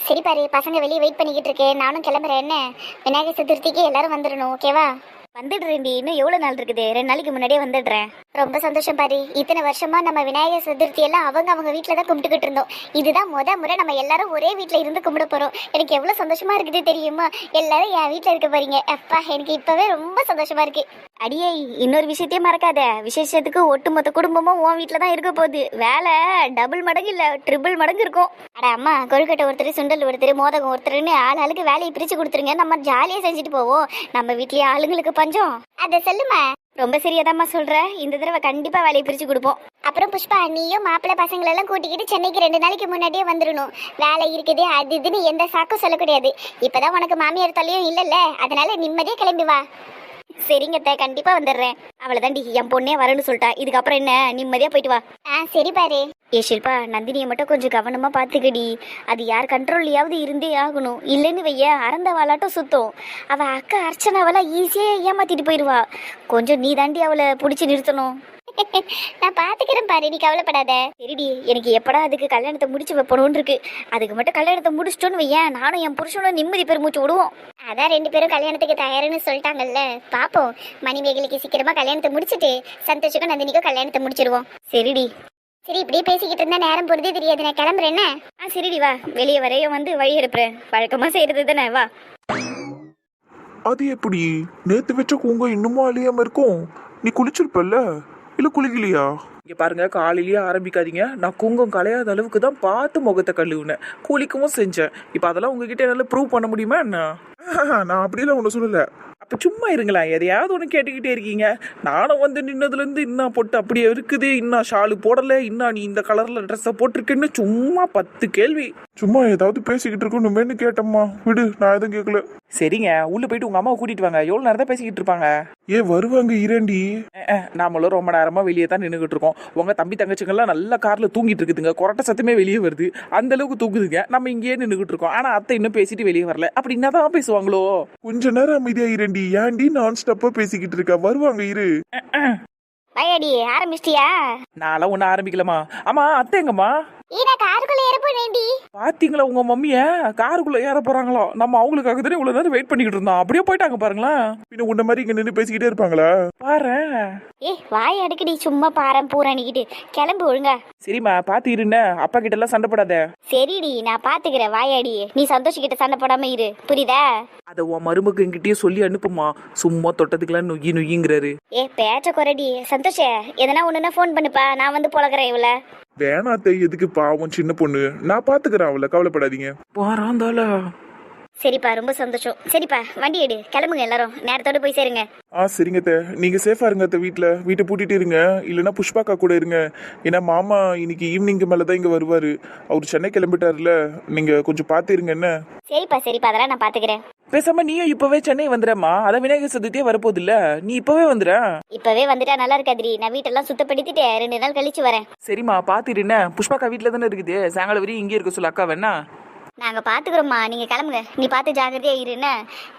சரி பாரு, பசங்க வெளியே வெயிட் பண்ணிக்கிட்டு இருக்கேன், நானும் கிளம்புறேன். என்ன விநாயகர் சதுர்த்திக்கு எல்லாரும் வந்துடணும், ஓகேவா? வந்துடுறேன்டி. இன்னும் எவ்வளோ நாள் இருக்குது? 2 நாளைக்கு முன்னாடியே வந்துடுறேன். ரொம்ப சந்தோஷம் பாரு. இத்தனை வருஷமா நம்ம விநாயகர் சதுர்த்தி எல்லாம் அவங்க வீட்டில் தான் கும்பிட்டுக்கிட்டு இருந்தோம். இதுதான் முறை நம்ம எல்லாரும் ஒரே வீட்டில் இருந்து கும்பிட போகிறோம். எனக்கு எவ்வளோ சந்தோஷமா இருக்குது தெரியுமா? எல்லாரும் என் வீட்டில் இருக்க போறீங்க. அப்பா, எனக்கு இப்போவே ரொம்ப சந்தோஷமா இருக்கு. அடியே, இன்னொரு விஷயத்தையும் மறக்காத. விசேஷத்துக்கு ஒட்டுமொத்த குடும்பமும் உன் வீட்டில் தான் இருக்க போகுது. வேலை டபுள் மடங்கு இல்லை, ட்ரிபிள் மடங்கு இருக்கும். அட அம்மா, கொழுக்கட்டை ஒருத்தர், சுண்டல் ஒருத்தர், மோதகம் ஒருத்தருன்னு ஆளுக்கு வேலையை பிரித்து கொடுத்துருங்க. நம்ம ஜாலியாக செஞ்சுட்டு போவோம். நம்ம வீட்லேயே ஆளுங்களுக்கு பஞ்சம். அதை சொல்லுமா. ரொம்ப சரியாதாம்மா சொல்ற. இந்த தடவை கண்டிப்பா வேலையை பிரிச்சு கொடுப்போம். அப்புறம் புஷ்பா, நீயும் மாப்பிள்ளை பசங்களெல்லாம் கூட்டிக்கிட்டு சென்னைக்கு 2 நாளைக்கு முன்னாடியே வந்துடணும். வேலை இருக்குது அது இதுன்னு எந்த சாக்கும் சொல்லக்கூடாது. இப்பதான் உனக்கு மாமியார் தொல்லையும் இல்லைல்ல, அதனால நிம்மதியா கிளம்பி வா. சரிங்கத்த, கண்டிப்பா வந்துடுறேன். அவ்வளவுதாண்டி, என் பொண்ணே வரேன்னு சொல்லிட்டா. இதுக்கப்புறம் என்ன, நிம்மதியா போயிட்டு வா. சரி பாரு. ஏ ஷில்பா, நந்தினியை மட்டும் கொஞ்சம் கவனமா பாத்துக்கடி. அது யார் கண்ட்ரோல்லையாவது இருந்தே ஆகணும். இல்லைன்னு வைய அறந்த வாளாட்டம் சுத்தம். அவ அக்கா அர்ச்சனாவெல்லாம் ஈஸியா ஏமாத்திட்டு போயிடுவா. கொஞ்சம் நீ தாண்டி அவளை பிடிச்சி நிறுத்தணும். நான் பாத்துக்கிறேன் பாரு, நீ கவலைப்படாத. சரிடி, எனக்கு எப்படா அதுக்கு கல்யாணத்தை முடிச்சு வைப்பணும்னு இருக்கு. அதுக்கு மட்டும் கல்யாணத்தை முடிச்சிட்டோன்னு வையன், நானும் என் புருஷனும் நிம்மதி பெருமூச்சு விடுவோம். அதான் 2 பேரும் கல்யாணத்துக்கு தயாருன்னு சொல்லிட்டாங்கல்ல. பாப்போம், மணிமேகலைக்கு சீக்கிரமா கல்யாணத்தை முடிச்சுட்டு சந்தோஷக்கும் நந்தினிக்கும் கல்யாணத்தை முடிச்சிருவோம். சரிடி. சரி, இப்படியே பேசிக்கிட்டு இருந்தா நேரம் போறதே தெரியாது. நான் கிளம்புறேன். சரிடி, வா. வெளியே வரையும் வந்து வழி எடுப்புறேன். வழக்கமா செய்யறது தானே, வா. அது எப்படி? நேத்து வச்ச குங்கம் இன்னுமும் அழியாம இருக்கும். நீ குளிச்சிருப்பல்ல, இல்ல குளிக்கலையா? இங்கே பாருங்க, காலையிலேயே ஆரம்பிக்காதீங்க. நான் குங்கம் கலையாத அளவுக்கு தான் பார்த்து முகத்தை கழுவுனேன், குளிக்கவும் செஞ்சேன். இப்போ அதெல்லாம் உங்ககிட்ட என்னால் ப்ரூவ் பண்ண முடியுமா என்ன? நான் அப்படிலாம் ஒன்றும் சொல்லல. அப்போ சும்மா இருங்களா, எதையாவது ஒன்று கேட்டுக்கிட்டே இருக்கீங்க. நானும் வந்து நின்னதுலேருந்து இன்னும் போட்டு அப்படியே இருக்குது, இன்னும் ஷாலு போடலை, இன்னும் நீ இந்த கலரில் ட்ரெஸ்ஸை போட்டிருக்கேன்னு சும்மா 10 கேள்வி. சும்மா ஏதாவது பேசிக்கிட்டு இருக்கணுமேனு கேட்டம்மா. விடு, நான் எதுவும் கேட்கல. சரிங்க, உள்ளே போயிட்டு உங்கள் அம்மாவை கூட்டிகிட்டு வாங்க. எவ்வளோ நேரம் தான் பேசிக்கிட்டு இருப்பாங்க? ஏன் வருவாங்க, இரண்டி. நாமளும் ரொம்ப நேரமாக வெளியே தான் நின்றுக்கிட்டு இருக்கோம். உங்கள் தம்பி தங்கச்சிங்கெல்லாம் நல்ல காரில் தூங்கிட்டு இருக்குதுங்க. கொரட்டை சத்தமே வெளியே வருது. அந்த அளவுக்கு தூக்குதுங்க. நம்ம இங்கேயே நின்றுக்கிட்டு இருக்கோம். ஆனால் அத்தை இன்னும் பேசிட்டு வெளியே வரல. அப்படி என்ன தான் பேசுவாங்களோ? கொஞ்ச நேரம் அமைதியா இரண்டி. ஏன்டி நான் ஸ்டப்பா பேசிக்கிட்டு இருக்கா? வருவாங்க, இரு. வயடி ஆரம்பிச்சிட்டியா? நான்லாம் ஒன்றும் ஆரம்பிக்கலமா. ஆமா, அத்தை எங்கம்மா? காருக்குள்ள ஏறப்போனேண்டி. பாத்தீங்களா உங்க மம்மிய காருக்குள்ள ஏற போறாங்களோ? நம்ம அவங்களுக்காக தானே இவ்வளவு நேரம் வெயிட் பண்ணிக்கிட்டு இருந்தோம். அப்படியே போயிட்டாங்க பாருங்களேன். பின்ன உன்ன மாதிரி இங்க நின்று பேசிக்கிட்டே இருப்பாங்களா? பாரு. வாய் அடிக்கடி சும்மா பாரம் பூராணிக்கிட்டு. கிளம்பு ஒழுங்கா. சரிம்மா, பாத்து இருந்த அப்பா கிட்ட எல்லாம் சண்டை போடாத. சரிடி, நான் பாத்துக்கிறேன். வாயாடி, நீ சந்தோஷிக்கிட்ட சண்டை போடாம இரு, புரியுதா? அத உன் மருமக்கு என்கிட்டயே சொல்லி அனுப்புமா. சும்மா தொட்டதுக்கெல்லாம் நொய்யி நொய்யுங்கிறாரு. பேச்ச குறடி. சந்தோஷ, எதனா ஒண்ணுன்னா ஃபோன் பண்ணுப்பா, நான் வந்து பொழக்கிறேன் இவள. வேணாத்தை, எதுக்கு? பாவம் சின்ன பொண்ணு. நான் பாத்துக்கிறேன் அவளை, கவலைப்படாதீங்க. வாராந்தால. சரிப்பா, ரொம்ப சந்தோஷம். சரிப்பா, வண்டி எடு, கிளம்புங்க. எல்லாரும் நேரத்தோட போய் சேருங்க. சரிங்க அத்தை. நீங்க சேஃபா இருங்க அத்தை. வீட்டை பூட்டிட்டு இருங்க. இல்லைன்னா புஷ்பாக்கா கூட இருங்க. ஏன்னா மாமா இன்னைக்கு ஈவினிங்க்கு மேலதான் இங்க வருவாரு. அவர் சென்னை கிளம்பிட்டாருல. நீங்க கொஞ்சம் பாத்து இருங்க என்ன? சரிப்பா, அதெல்லாம் நான் பாத்துக்கிறேன். பேசாம நீயும் இப்பவே சென்னை வந்துடுறமா. அதான் விநாயகர் சதுர்த்தியே வரப்போகுது இல்ல, நீ இப்பவே வந்துடுற. இப்பவே வந்துட்டா நல்லா இருக்காதுரி. நான் வீட்டெல்லாம் சுத்தப்படுத்திட்டு 2 நாள் கழிச்சு வரேன். சரிம்மா, பாத்துருஎன்ன. புஷ்பாக்கா வீட்டுல தானே இருக்குது. சாயங்காலம் வரையும் இங்கே இருக்க சொல்ல அக்கா வேணா. நாங்க பாத்துக்கிறோம்மா, நீங்க கிளம்புங்க. நீ பார்த்து ஜாகிரதையா இருன்னு.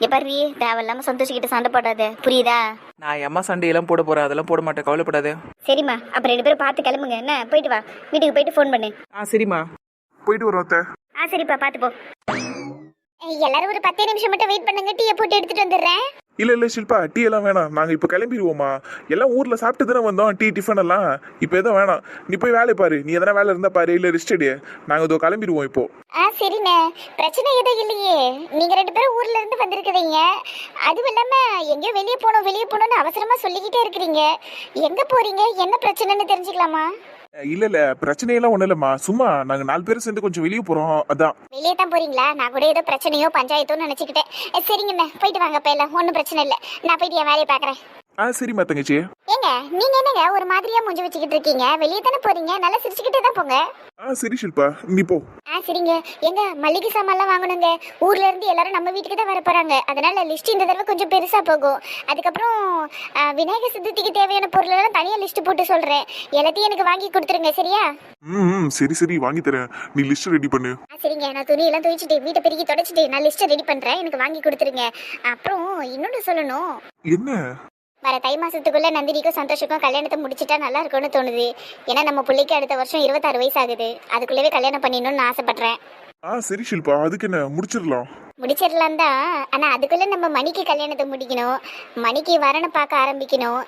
எப்பறி தேவையில்லாம சந்தோஷிக்கிட்ட சண்டை போடாத, புரியுதா? நான் அம்மா சண்டையெல்லாம் போட போறேன். அதெல்லாம் போட மாட்டேன், கவலைப்படாத. சரிம்மா, அப்ப 2 பேரும் பார்த்து கிளம்புங்க. என்ன, போயிட்டு வா. வீட்டுக்கு போயிட்டு ஃபோன் பண்ணு. சரிம்மா, போயிட்டு வரோம் அத்தை. சரிப்பா, பார்த்து போ. எல்லாரும் ஒரு 10 நிமிஷம் மட்டும் வெயிட் பண்ணுங்க. டீயை போட்டு எடுத்துட்டு வந்துடுறேன். இல்ல ஷில்பா, டீ எல்லாம் வேணாம். நாங்க இப்ப கிளம்பிடுவோமா. எல்லாம் ஊர்ல சாப்பிட்டு தானே வந்தோம். டீ டிஃபன் எல்லாம் இப்ப எதுவும் வேணாம். நீ போய் வேலையை பாரு. நீ எதனா வேலை இருந்தா பாரு, இல்ல ரெஸ்ட் எடு. நாங்க இதோ கிளம்பிடுவோம் இப்போ. சரிண்ணே, பிரச்சனை எதுவும் இல்லையே. நீங்க 2 பேரும் ஊர்ல இருந்து வந்திருக்கிறீங்க. அதுவும் இல்லாம எங்கேயோ வெளியே போகணும்னு அவசரமா சொல்லிக்கிட்டே இருக்கிறீங்க. எங்க போறீங்க, என்ன பிரச்சனைன்னு தெரிஞ்சுக்கலாமா? இல்ல பிரச்சனையெல்லாம் ஒண்ணு இல்லம்மா. சும்மா நாங்க 4 பேரும் சேர்ந்து கொஞ்சம் வெளியே போறோம், அதான். வெளியே தான் போறீங்களா? நான் கூட ஏதோ பிரச்சனையோ பஞ்சாயத்தோன்னு நினைச்சுக்கிட்டேன். சரிங்கண்ணே, போயிட்டு வாங்க. இப்ப எல்லாம் ஒன்றும் பிரச்சனை இல்லை. நான் போயிட்டு என் வேலையை பாக்குறேன். சரிம்மா தங்கச்சி. ஏங்க, நீங்க என்னங்க ஒரு மாதிரியா மூஞ்சி வச்சுக்கிட்டு இருக்கீங்க? வெளியே தானே போறீங்க, நல்லா சிரிச்சுக்கிட்டே தான் போங்க. சரி ஷில்பா, நீ போ. சரிங்க. எங்க மளிகை சாமான்லாம் வாங்கணுங்க. ஊர்ல இருந்து எல்லாரும் நம்ம வீட்டுக்கு தான் வர போறாங்க. அதனால லிஸ்ட் இந்த தடவை கொஞ்சம் பெருசா போகும். அதுக்கப்புறம் விநாயகர் சதுர்த்திக்கு தேவையான பொருள் எல்லாம் தனியா லிஸ்ட் போட்டு சொல்றேன். எல்லாத்தையும் எனக்கு வாங்கி கொடுத்துருங்க, சரியா? சரி வாங்கி தரேன். நீ லிஸ்ட் ரெடி பண்ணு. சரிங்க, நான் துணி எல்லாம் துவைச்சிட்டு வீட்டை பெருக்கி தொடச்சிட்டு நான் லிஸ்ட் ரெடி பண்றேன். எனக்கு வாங்கி கொடுத்துருங்க. அப்புறம் இன்னொன்னு சொல்லணும். என்ன? வர தை மாசத்துக்குள்ள நந்தினிக்கும் சந்தோஷக்கும் கல்யாணத்தை முடிச்சிட்டா நல்லா இருக்கும்னு தோணுது. ஏன்னா நம்ம பிள்ளைக்கு அடுத்த வருஷம் 26 வயசு ஆகுது. அதுக்குள்ளவே கல்யாணம் பண்ணிடணும்னு ஆசைப்படுறேன். சரி ஷில்பா, அதுக்கு என்ன, முடிச்சிடலாம். முடிச்சிடலாம் தான். ஆனா அதுக்குள்ள நம்ம மணிக்கு கல்யாணத்தை முடிக்கணும். மணிக்கு வரனை பார்க்க ஆரம்பிக்கணும்.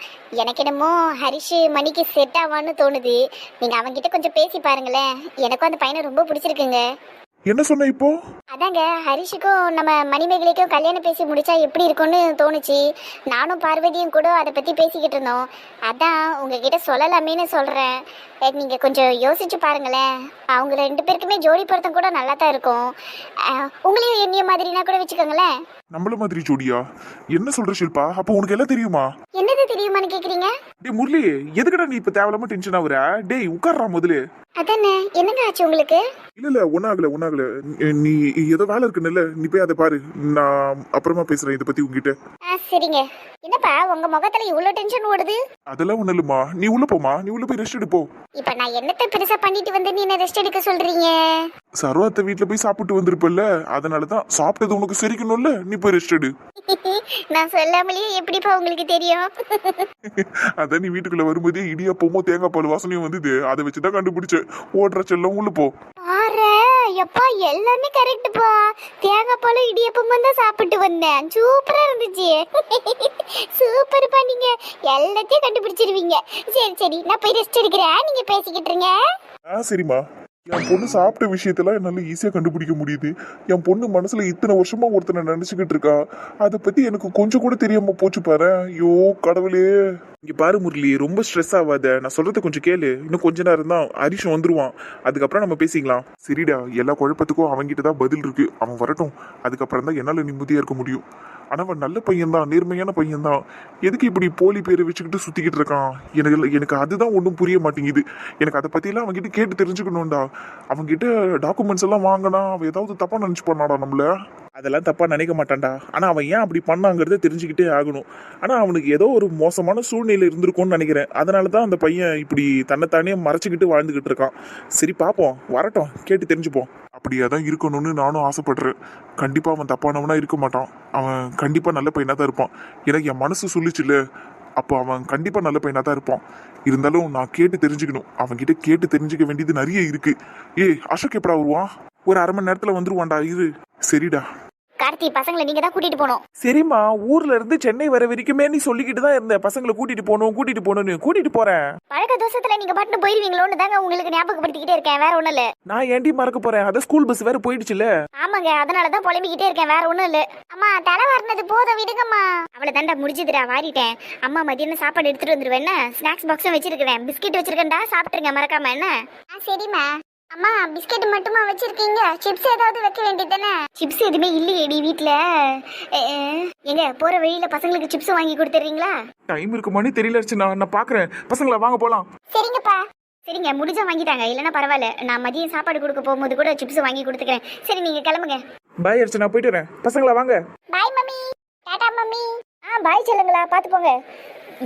எனக்கு என்னமோ ஹரிஷ் மணிக்கு செட் ஆவான்னு தோணுது. நீங்க அவன்கிட்ட கொஞ்சம் பேசி பாருங்களேன். எனக்கும் அந்த பையனை ரொம்ப பிடிச்சிருக்குங்க. என்ன சொன்ன இப்போ? அதாங்க ஹரிஷுக்கும் நம்ம மணிமேகலைக்கும் கல்யாணம் பேசி முடிச்சா எப்படி இருக்கும்னு தோணுச்சு. நானும் பார்வதியும் கூட அதை பத்தி பேசிக்கிட்டு இருந்தோம். அதான் உங்ககிட்ட சொல்லலாமேன்னு சொல்றேன். நீங்க கொஞ்சம் யோசிச்சு பாருங்களேன். அவங்க 2 பேருக்குமே ஜோடி பொருத்தம் கூட நல்லா தான் இருக்கும். உங்களையும் என்னைய மாதிரினா கூட வச்சுக்கோங்களேன். நம்மள மாதிரி ஜோடியா? என்ன சொல்ற ஷில்பா? அப்போ உனக்கு எல்லாம் தெரியுமா? என்னது தெரியுமான்னு கேக்குறீங்க? டேய் முரளி, எதுக்குடா நீ இப்ப தேவையில்லாம டென்ஷன் ஆகுற? டேய் உட்கார்றா முதல்ல. அதானே, என்னங்க ஆச்சு உங்களுக்கு? இல்ல ஒன்னாகல. நீ ஏதோ வேலை இருக்குன்னு, நீ போய் அதை பாரு. நான் அப்புறமா பேசுறேன் இதை பத்தி உங்ககிட்ட. சரிங்க. என்னப்பா உங்க முகத்துல இவ்வளவு டென்ஷன் ஓடுது? அதெல்லாம் ஒண்ணு இல்லம்மா, நீ உள்ள போமா, நீ உள்ள போய் ரெஸ்ட் எடுப்போ. இப்ப நான் என்னத்தை பெருசா பண்ணிட்டு வந்து நீ என்ன ரெஸ்ட் எடுக்க சொல்றீங்க? சர்வாத்த வீட்டுல போய் சாப்பிட்டு வந்திருப்பல்ல, அதனாலதான் சாப்பிட்டது உனக்கு செரிக்கணும்ல, நீ போய் ரெஸ்ட் எடு. நான் சொல்லாமலேயே எப்படிப்பா உங்களுக்கு தெரியும்? அதான் நீ வீட்டுக்குள்ள வரும்போதே இடியாப்பமோ தேங்காய் பால் வாசனையும் வந்தது, அதை வச்சுதான் கண்டுபிடிச்ச. ஓடுற செல்லம் உள்ள போ. பாரு எப்பா, எல்லாமே கரெக்ட்ப்பா. தேங்காய் பாலும் இடியப்பமும் தான் சாப்பிட்டு வந்தேன். சூப்பரா இருந்துச்சு. சூப்பர்ப்பா, நீங்க எல்லாத்தையும் கண்டுபிடிச்சிருவீங்க. சரி நான் போய் ரெஸ்ட் எடுக்கிறேன், நீங்க பேசிக்கிட்டு இருங்க. சரிம்மா. என் பொண்ணு சாப்பிட்ட விஷயத்தெல்லாம் என்னால ஈஸியா கண்டுபிடிக்க முடியுது. என் பொண்ணு மனசுல இத்தனை வருஷமா ஒருத்தனை நினைச்சுக்கிட்டு இருக்கா, அதை பத்தி எனக்கு கொஞ்சம் கூட தெரியாம போச்சு பாரு. ஐயோ கடவுளே. இங்க பாரு முரளி, ரொம்ப ஸ்ட்ரெஸ் ஆகாத, நான் சொல்றத கொஞ்சம் கேளு. இன்னும் கொஞ்ச நேரம் தான் ஹரிஷ் வந்துருவான், அதுக்கப்புறம் நம்ம பேசிக்கலாம். சரிடா, எல்லா குழப்பத்துக்கும் அவன்கிட்ட தான் பதில் இருக்கு. அவன் வரட்டும், அதுக்கப்புறம் தான் என்னால நிம்மதியா இருக்க முடியும். ஆனா அவன் நல்ல பையன் தான், நேர்மையான பையன் தான். எதுக்கு இப்படி போலி பேரை வச்சுக்கிட்டு சுத்திக்கிட்டு இருக்கான்? எனக்கு அதுதான் ஒன்றும் புரிய மாட்டேங்குது. எனக்கு அதை பத்தியெல்லாம் அவன்கிட்ட கேட்டு தெரிஞ்சுக்கணும்டா. அவன்கிட்ட டாக்குமெண்ட்ஸ் எல்லாம் வாங்கினா அவன் ஏதாவது தப்பா நினைச்சு பண்ணாடா நம்மள. அதெல்லாம் தப்பா நினைக்க மாட்டான்டா. ஆனா அவன் ஏன் அப்படி பண்ணாங்கிறத தெரிஞ்சுக்கிட்டே ஆகணும். ஆனா அவனுக்கு ஏதோ ஒரு மோசமான சூழ்நிலை இருந்திருக்கும்னு நினைக்கிறேன். அதனாலதான் அந்த பையன் இப்படி தன்னைத்தானே மறைச்சுக்கிட்டு வாழ்ந்துகிட்டு இருக்கான். சரி பாப்போம், வரட்டும், கேட்டு தெரிஞ்சுப்போம். அப்படியே தான் இருக்கணும்னு நானும் ஆசைப்படுறேன். கண்டிப்பா அவன் தப்பானவனா இருக்க மாட்டான். அவன் கண்டிப்பா நல்ல பையனா தான் இருப்பான். எனக்கு என் மனசு சொல்லிச்சுல, அப்போ அவன் கண்டிப்பா நல்ல பையனா தான் இருப்பான். இருந்தாலும் நான் கேட்டு தெரிஞ்சுக்கணும். அவன்கிட்ட கேட்டு தெரிஞ்சுக்க வேண்டியது நிறைய இருக்கு. அசோக் எப்படா வருவான்? ஒரு அரை மணி நேரத்துல வந்துருவான்டா, இரு. சரிடா. கார்த்தி, பசங்களை நீங்க தான் கூட்டிட்டு போகணும். சரிம்மா, ஊர்ல இருந்து சென்னை வர வரைக்குமே நீ சொல்லிக்கிட்டு தான் இருந்த பசங்களை கூட்டிட்டு போகணும்னு. கூட்டிட்டு போறேன். பழக்க தோசத்துல நீங்க பாட்டு போயிருவீங்களோன்னு தாங்க உங்களுக்கு ஞாபகப்படுத்திக்கிட்டே இருக்கேன், வேற ஒண்ணும் இல்ல. நான் ஏன்டி மறக்க போறேன்? அத ஸ்கூல் பஸ் வேற போயிடுச்சுல. ஆமாங்க, அதனாலதான் புலம்பிக்கிட்டே இருக்கேன், வேற ஒண்ணும் இல்ல. அம்மா தலை வரனது போதும், விடுங்கம்மா. அவளை தாண்டா முடிஞ்சதுடா, வாரிட்டேன். அம்மா மதியம் சாப்பாடு எடுத்துட்டு வந்துருவேன். என்ன ஸ்நாக்ஸ் பாக்ஸும் வச்சிருக்கேன், பிஸ்கெட் வச்சிருக்கேன்டா, சாப்பிட்டுருங்க மறக்காம. என்ன? சரிம்மா. அம்மா பிஸ்கெட் மட்டுமா வச்சிருக்கீங்க? சிப்ஸ் ஏதாவது வைக்க வேண்டியதானே? சிப்ஸ் எதுவுமே இல்லையேடி வீட்ல. எங்க போற வழியில பசங்களுக்கு சிப்ஸ் வாங்கி கொடுத்துறீங்களா? டைம் இருக்குமான்னு தெரியல. நான் பாக்குறேன். பசங்களா வாங்க போலாம். சரிங்கப்பா. சரிங்க, முடிஞ்சா வாங்கிட்டாங்க, இல்லைன்னா பரவாயில்ல. நான் மதியம் சாப்பாடு கொடுக்க போகும்போது கூட சிப்ஸ் வாங்கி கொடுத்துக்கிறேன். சரி நீங்க கிளம்புங்க. பாய் அடிச்சு, நான் போயிட்டு வரேன். பசங்களா வாங்க. Bye mummy. டாடா மம்மி. பாய் செல்லுங்களா, பார்த்து போங்க.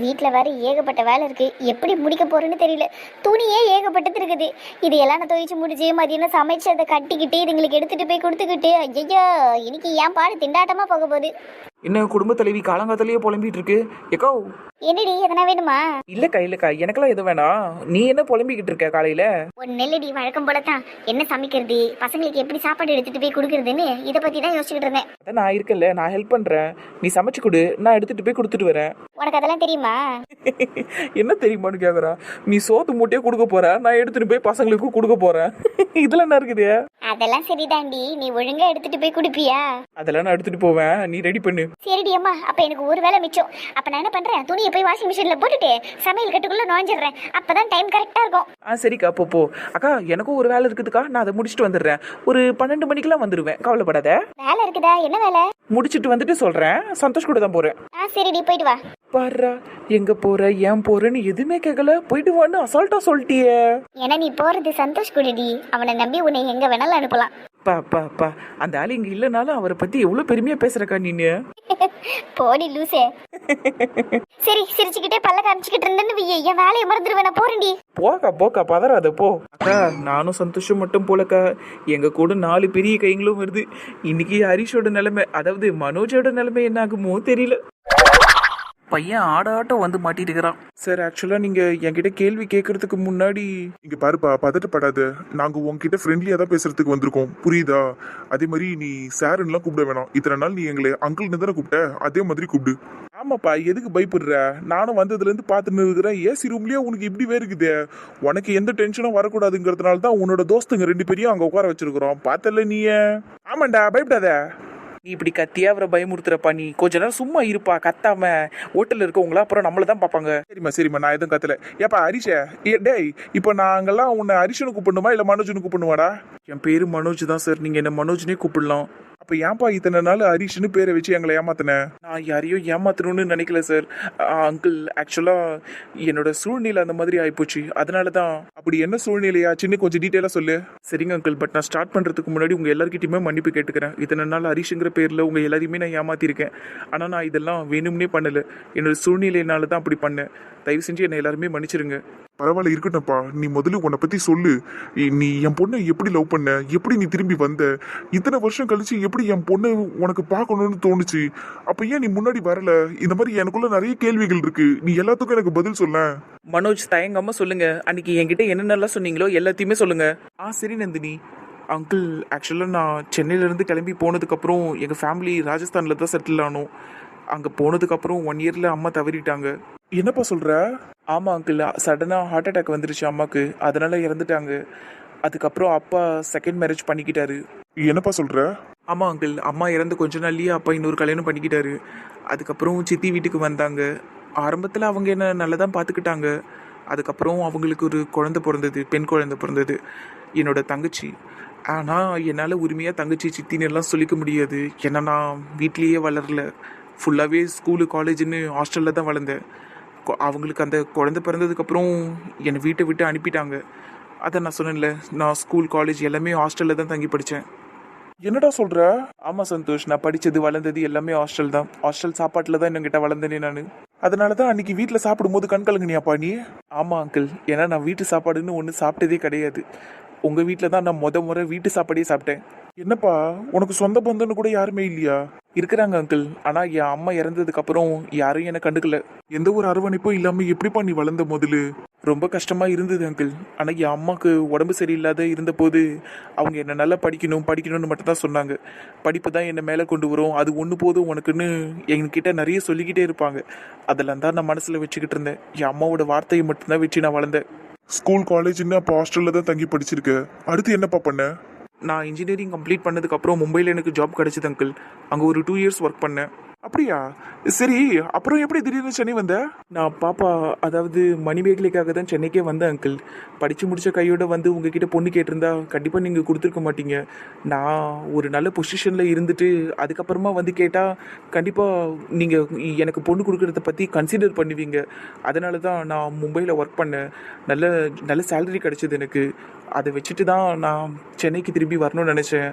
வீட்டில் வேறு ஏகப்பட்ட வேலை இருக்குது, எப்படி முடிக்க போகிறேன்னு தெரியல. துணியே ஏகப்பட்டது இருக்குது. இது எல்லாம் நான் துவைச்சு முடிச்சு மதியம் சமைச்சு அதை கட்டிக்கிட்டு இதுங்களுக்கு எடுத்துகிட்டு போய் கொடுத்துக்கிட்டு, ஐயோ இன்னைக்கு ஏன் பாடு திண்டாட்டமாக போக போகுது. என்ன குடும்ப தலைவி காலங்காத்தாலேயே புலம்பிட்டு இருக்கு? எக்கோ என்னடி, எதனா வேணுமா? இல்லக்கா எனக்கெல்லாம் எதுவும் வேணாம். நீ என்ன புலம்பிக்கிட்டு இருக்க காலையில? ஒரு நெல்லடி வழக்கம் போலத்தான். என்ன சமைக்கிறது, பசங்களுக்கு எப்படி சாப்பாடு எடுத்துட்டு போய் கொடுக்கறதுன்னு இதை பத்தி தான் யோசிச்சுக்கிட்டு இருந்தேன். அதான் நான் இருக்கேன்ல, நான் ஹெல்ப் பண்றேன். நீ சமைச்சு கொடு, நான் எடுத்துட்டு போய் கொடுத்துட்டு வரேன். உனக்கு அதெல்லாம் தெரியுமா? என்ன தெரியுமான்னு கேக்குறா. நீ சோத்து மூட்டையே கொடுக்க போற, நான் எடுத்துட்டு போய் பசங்களுக்கு கொடுக்க போறேன். இதுல என்ன இருக்குது? அதெல்லாம் சரிதாண்டி, நீ ஒழுங்கா எடுத்துட்டு போய் கொடுப்பியா? அதெல்லாம் நான் எடுத்துட்டு போவேன், நீ ரெடி பண்ணு. சரிடி அம்மா, அப்ப எனக்கு ஒரு வேலை மிச்சம். அப்ப நான் என்ன பண்றேன், துணியை போய் வாஷிங் மிஷின்ல போட்டுட்டு சமையல் கட்டுக்குள்ள நுழைஞ்சிடுறேன். அப்பதான் டைம் கரெக்டா இருக்கும். சரிக்கா, போ. அக்கா எனக்கும் ஒரு வேலை இருக்குதுக்கா, நான் அதை முடிச்சுட்டு வந்துடுறேன். ஒரு 12 மணிக்கெல்லாம் வந்துருவேன், கவலைப்படாத. வேலை இருக்குதா? என்ன வேலை? முடிச்சிட்டு வந்துட்டு சொல்றேன். சந்தோஷ் கூட தான் போறேன். சரிடி, போயிட்டு வா. பாருடா, எங்க போற ஏன் போறேன்னு எதுவுமே கேட்கல, போயிட்டு வான்னு அசால்ட்டா சொல்லிட்டியே. ஏன்னா நீ போறது சந்தோஷ் கூடடி, அவனை நம்பி உன்னை எங்க வேணாலும் அனுப்பலாம். பா அந்த ஆள் இங்க இல்லனாலும் அவரை பத்தி எவ்வளவு பெருமையா பேசுறக்கா நீனு. போடி லூசே. சரி, சிரிச்சுக்கிட்டே பல்ல காமிச்சுக்கிட்டு இருந்தேன்னு என் வேலையை மறந்துடுவேன், போறேன்டி. போக்கா பதறாத போ. அக்கா நானும் சந்தோஷம் மட்டும் போலக்கா, எங்க கூட 4 பெரிய கைங்களும் வருது. இன்னைக்கு ஹரிஷோட நிலைமை, அதாவது மனோஜோட நிலைமை என்ன ஆகுமோ தெரியல. பையன் ஆடாட்டம் வந்து மாட்டிட்டு இருக்கிறான். சார் ஆக்சுவலாக நீங்கள் என்கிட்ட கேள்வி கேட்கறதுக்கு முன்னாடி இங்க பாருப்பா, பதட்டப்படாத. நாங்க உன்கிட்ட ஃப்ரெண்ட்லியா தான் பேசுறதுக்கு வந்திருக்கோம், புரியுதா? அதே மாதிரி நீ சாருன்னுலாம் கூப்பிட வேணாம். இத்தனை நாள் நீ எங்களை அங்கிள்னு தானே கூப்பிட்ட, அதே மாதிரி கூப்பிடு. ஆமாப்பா, எதுக்கு பயப்படுற? நானும் வந்ததுலேருந்து பார்த்துன்னு இருக்கிறேன். ஏசி ரூம்லேயே உனக்கு இப்படி இருக்குதே. உனக்கு எந்த டென்ஷனும் வரக்கூடாதுங்கிறதுனால தான் உன்னோட தோஸ்துங்க 2 பேரையும் அங்கே உட்கார வச்சிருக்கிறோம். பார்த்தல நீ? ஆமாண்டா, பயப்படாத. நீ இப்படி கத்தியா அவரை பயமுறுத்துறப்பா. நீ கொஞ்ச நேரம் சும்மா இருப்பா, கத்தாம. ஹோட்டலில் இருக்கவங்களா அப்புறம் நம்மள தான் பார்ப்பாங்க. சரிம்மா, நான் எதுவும் கத்தல. ஏப்பா ஹரிஷே, டேய், இப்போ நாங்கெல்லாம் உன்னை ஹரிஷனு கூப்பிடணுமா இல்லை மனோஜ்னு கூப்பிடணுமாடா? என் பேரு மனோஜ் தான் சார், நீங்கள் என்ன மனோஜ்னே கூப்பிடலாம். அப்போ ஏன்பா இத்தனை நாள் ஹரிஷ்னு பேரை வச்சு எங்களை ஏமாத்தினேன்? நான் யாரையும் ஏமாத்தணும்னு நினைக்கல சார். அங்கிள், ஆக்சுவலாக என்னோட சூழ்நிலை அந்த மாதிரி ஆயிப்போச்சு, அதனால தான். அப்படி என்ன சூழ்நிலையாச்சுன்னு கொஞ்சம் டீட்டெயிலாக சொல்லு. சரிங்க அங்கிள், பட் நான் ஸ்டார்ட் பண்ணுறதுக்கு முன்னாடி உங்கள் எல்லாருக்கிட்டையுமே மன்னிப்பு கேட்டுக்கிறேன். இத்தனை நாள் ஹரிஷுங்கிற பேரில் உங்கள் எல்லாரையுமே நான் ஏமாத்திருக்கேன். ஆனால் நான் இதெல்லாம் வேணும்னே பண்ணலை, என்னோட சூழ்நிலையினால தான் அப்படி பண்ணேன். தயவு செஞ்சு என்னை எல்லாருமே மன்னிச்சிருங்க. பரவாயில்ல, இருக்கட்டும்ப்பா. நீ முதல்ல உன்னை பத்தி சொல்லு. நீ என் பொண்ணை எப்படி லவ் பண்ண, எப்படி நீ திரும்பி வந்த, இத்தனை வருஷம் கழிச்சு எப்படி என் பொண்ணை உனக்கு பார்க்கணும்னு தோணுச்சு, அப்ப ஏன் நீ முன்னாடி வரல? இந்த மாதிரி எனக்குள்ள நிறைய கேள்விகள் இருக்கு, நீ எல்லாத்துக்கும் எனக்கு பதில் சொல்ல. மனோஜ், தயங்காம சொல்லுங்க. அன்னைக்கு என்கிட்ட என்னென்னலாம் சொன்னீங்களோ எல்லாத்தையுமே சொல்லுங்க. சரி நந்தினி. அங்கிள், ஆக்சுவலாக நான் சென்னையிலேருந்து கிளம்பி போனதுக்கப்புறம் எங்கள் ஃபேமிலி ராஜஸ்தானில் தான் செட்டில் ஆனோம். அங்கே போனதுக்கப்புறம் 1 இயரில் அம்மா தவறிட்டாங்க. என்னப்பா சொல்ற? ஆமாம் அங்கிள், சடனாக ஹார்ட் அட்டாக் வந்துருச்சு அம்மாவுக்கு, அதனால இறந்துட்டாங்க. அதுக்கப்புறம் அப்பா செகண்ட் மேரேஜ் பண்ணிக்கிட்டாரு. என்னப்பா சொல்ற? ஆமாம் அங்கிள், அம்மா இறந்து கொஞ்ச நாள்லயே அப்பா இன்னொரு கல்யாணம் பண்ணிக்கிட்டாரு. அதுக்கப்புறம் சித்தி வீட்டுக்கு வந்தாங்க. ஆரம்பத்தில் அவங்க என்ன நல்லா தான் பார்த்துக்கிட்டாங்க. அதுக்கப்புறம் அவங்களுக்கு ஒரு குழந்தை பிறந்தது, பெண் குழந்தை பிறந்தது, என்னோட தங்கச்சி. ஆனால் என்னால் உரிமையாக தங்கச்சி சித்தின்னு எல்லாம் சொல்லிக்க முடியாது. ஏன்னா நான் வீட்லேயே வளரல, ஃபுல்லாகவே ஸ்கூலு காலேஜுன்னு ஹாஸ்டலில் தான் வளர்ந்தேன். அவங்களுக்கு அந்த குழந்தை பிறந்ததுக்கப்புறம் என்னை வீட்டை விட்டு அனுப்பிட்டாங்க. அதை நான் சொன்னேன்ல, நான் ஸ்கூல் காலேஜ் எல்லாமே ஹாஸ்டலில் தான் தங்கி படித்தேன். என்னடா சொல்ற? ஆமாம் சந்தோஷ், நான் படித்தது வளர்ந்தது எல்லாமே ஹாஸ்டல் தான். ஹாஸ்டல் சாப்பாட்டில் தான் என்கிட்ட வளர்ந்தேனே நான். அதனால தான் அன்னைக்கு வீட்டில் சாப்பிடும்போது கண் கலங்குனியாப்பா நீ? ஆமாம் அங்கிள், ஏன்னா நான் வீட்டு சாப்பாடுன்னு ஒன்று சாப்பிட்டதே கிடையாது. உங்கள் வீட்டில் தான் நான் முறை வீட்டு சாப்பாடே சாப்பிட்டேன். என்னப்பா, உனக்கு சொந்த பந்தன்னு கூட யாருமே இல்லையா? இருக்கிறாங்க அங்கிள், ஆனால் என் அம்மா இறந்ததுக்கப்புறம் யாரும் என்னை கண்டுக்கல. எந்த ஒரு அரவணைப்பும் இல்லாம எப்படிப்பா நீ வளர்ந்த முதல்ல? ரொம்ப கஷ்டமாக இருந்தது அங்கிள். ஆனால் என் அம்மாவுக்கு உடம்பு சரியில்லாத இருந்தபோது அவங்க என்னை நல்லா படிக்கணும்னு மட்டும் தான் சொன்னாங்க. படிப்பு தான் என்னை மேலே கொண்டு வரும், அது ஒன்று போதும் உனக்குன்னு என்கிட்ட நிறைய சொல்லிக்கிட்டே இருப்பாங்க. அதெல்லாம் தான் நான் மனசில் வச்சுக்கிட்டு இருந்தேன். என் அம்மாவோட வார்த்தையை மட்டும்தான் வச்சு நான் வளர்ந்தேன். ஸ்கூல் காலேஜ்னு அப்போ ஹாஸ்டல்ல தான் தங்கி படிச்சிருக்க. அடுத்து என்னப்பா பண்ண? நான் இன்ஜினியரிங் கம்ப்ளீட் பண்ணதுக்கப்புறம் மும்பையில் எனக்கு ஜாப் கிடச்சிது அங்கிள். அங்கே ஒரு 2 இயர்ஸ் ஒர்க் பண்ணேன். அப்படியா? சரி, அப்புறம் எப்படி திடீர்னு சென்னை வந்த? நான் பாப்பா, அதாவது மணிமேகலைக்காக தான் சென்னைக்கே வந்தேன் அங்கிள். படித்து முடித்த கையோட வந்து உங்ககிட்ட பொண்ணு கேட்டிருந்தா கண்டிப்பாக நீங்கள் கொடுத்துருக்க மாட்டீங்க. நான் ஒரு நல்ல பொசிஷனில் இருந்துட்டு அதுக்கப்புறமா வந்து கேட்டால் கண்டிப்பாக நீங்கள் எனக்கு பொண்ணு கொடுக்குறத பற்றி கன்சிடர் பண்ணுவீங்க. அதனால தான் நான் மும்பையில் ஒர்க் பண்ணேன். நல்ல சேலரி கிடச்சிது எனக்கு. அதை வச்சுட்டு தான் நான் சென்னைக்கு திரும்பி வரணும்னு நினச்சேன்.